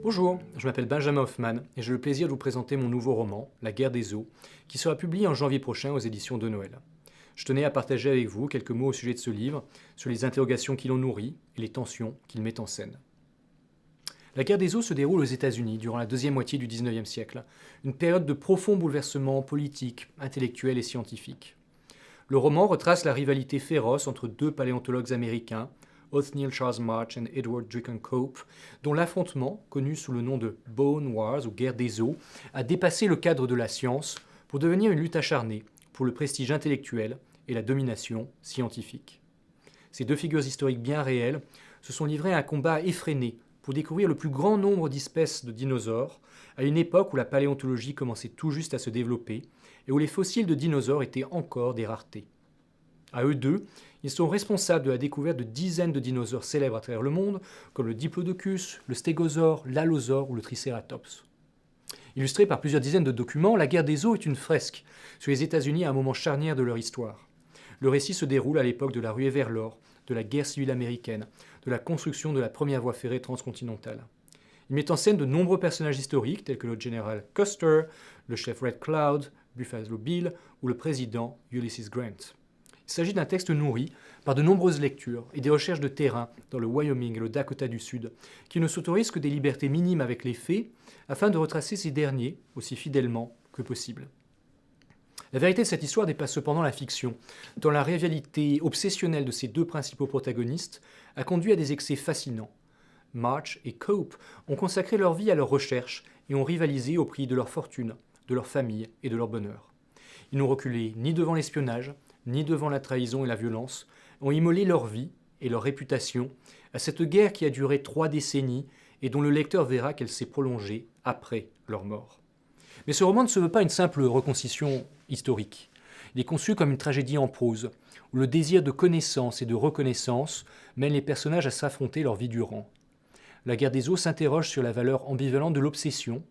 Bonjour, je m'appelle Benjamin Hoffman et j'ai le plaisir de vous présenter mon nouveau roman, La guerre des eaux, qui sera publié en janvier prochain aux éditions de Noël. Je tenais à partager avec vous quelques mots au sujet de ce livre, sur les interrogations qui l'ont nourri et les tensions qu'il met en scène. La guerre des eaux se déroule aux États-Unis durant la deuxième moitié du XIXe siècle, une période de profonds bouleversements politiques, intellectuels et scientifiques. Le roman retrace la rivalité féroce entre deux paléontologues américains, Othniel Charles March et Edward Dricon Cope, dont l'affrontement, connu sous le nom de Bone Wars ou guerre des eaux, a dépassé le cadre de la science pour devenir une lutte acharnée pour le prestige intellectuel et la domination scientifique. Ces deux figures historiques bien réelles se sont livrées à un combat effréné pour découvrir le plus grand nombre d'espèces de dinosaures à une époque où la paléontologie commençait tout juste à se développer et où les fossiles de dinosaures étaient encore des raretés. À eux deux, ils sont responsables de la découverte de dizaines de dinosaures célèbres à travers le monde, comme le Diplodocus, le Stégosaure, l'Allosaure ou le Triceratops. Illustrée par plusieurs dizaines de documents, La guerre des eaux est une fresque sur les États-Unis à un moment charnière de leur histoire. Le récit se déroule à l'époque de la ruée vers l'or, de la guerre civile américaine, de la construction de la première voie ferrée transcontinentale. Il met en scène de nombreux personnages historiques tels que le général Custer, le chef Red Cloud, Buffalo Bill ou le président Ulysses Grant. Il s'agit d'un texte nourri par de nombreuses lectures et des recherches de terrain dans le Wyoming et le Dakota du Sud, qui ne s'autorisent que des libertés minimes avec les faits afin de retracer ces derniers aussi fidèlement que possible. La vérité de cette histoire dépasse cependant la fiction, tant la rivalité obsessionnelle de ces deux principaux protagonistes a conduit à des excès fascinants. March et Cope ont consacré leur vie à leurs recherches et ont rivalisé au prix de leur fortune, de leur famille et de leur bonheur. Ils n'ont reculé ni devant l'espionnage, ni devant la trahison et la violence, ont immolé leur vie et leur réputation à cette guerre qui a duré 3 décennies et dont le lecteur verra qu'elle s'est prolongée après leur mort. Mais ce roman ne se veut pas une simple reconstitution historique. Il est conçu comme une tragédie en prose, où le désir de connaissance et de reconnaissance mène les personnages à s'affronter leur vie durant. La guerre des eaux s'interroge sur la valeur ambivalente de l'obsession,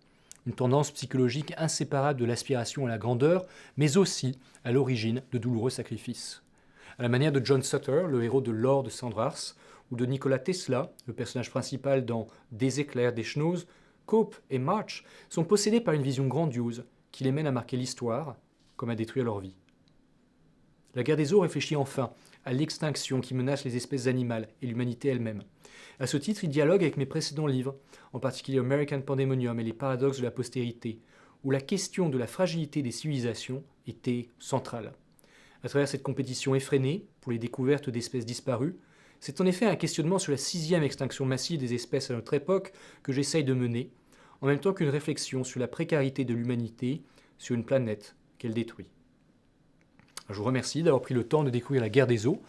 une tendance psychologique inséparable de l'aspiration à la grandeur, mais aussi à l'origine de douloureux sacrifices. À la manière de John Sutter, le héros de L'Or de Sandrars, ou de Nikola Tesla, le personnage principal dans Des éclairs, des chenozes, Cope et March sont possédés par une vision grandiose qui les mène à marquer l'histoire comme à détruire leur vie. La guerre des eaux réfléchit enfin à l'extinction qui menace les espèces animales et l'humanité elle-même. À ce titre, il dialogue avec mes précédents livres, en particulier American Pandemonium et les paradoxes de la postérité, où la question de la fragilité des civilisations était centrale. À travers cette compétition effrénée pour les découvertes d'espèces disparues, c'est en effet un questionnement sur la 6e extinction massive des espèces à notre époque que j'essaye de mener, en même temps qu'une réflexion sur la précarité de l'humanité sur une planète qu'elle détruit. Je vous remercie d'avoir pris le temps de découvrir La guerre des eaux.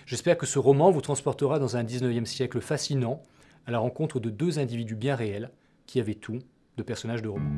J'espère que ce roman vous transportera dans un 19e siècle fascinant, à la rencontre de deux individus bien réels qui avaient tout de personnages de roman.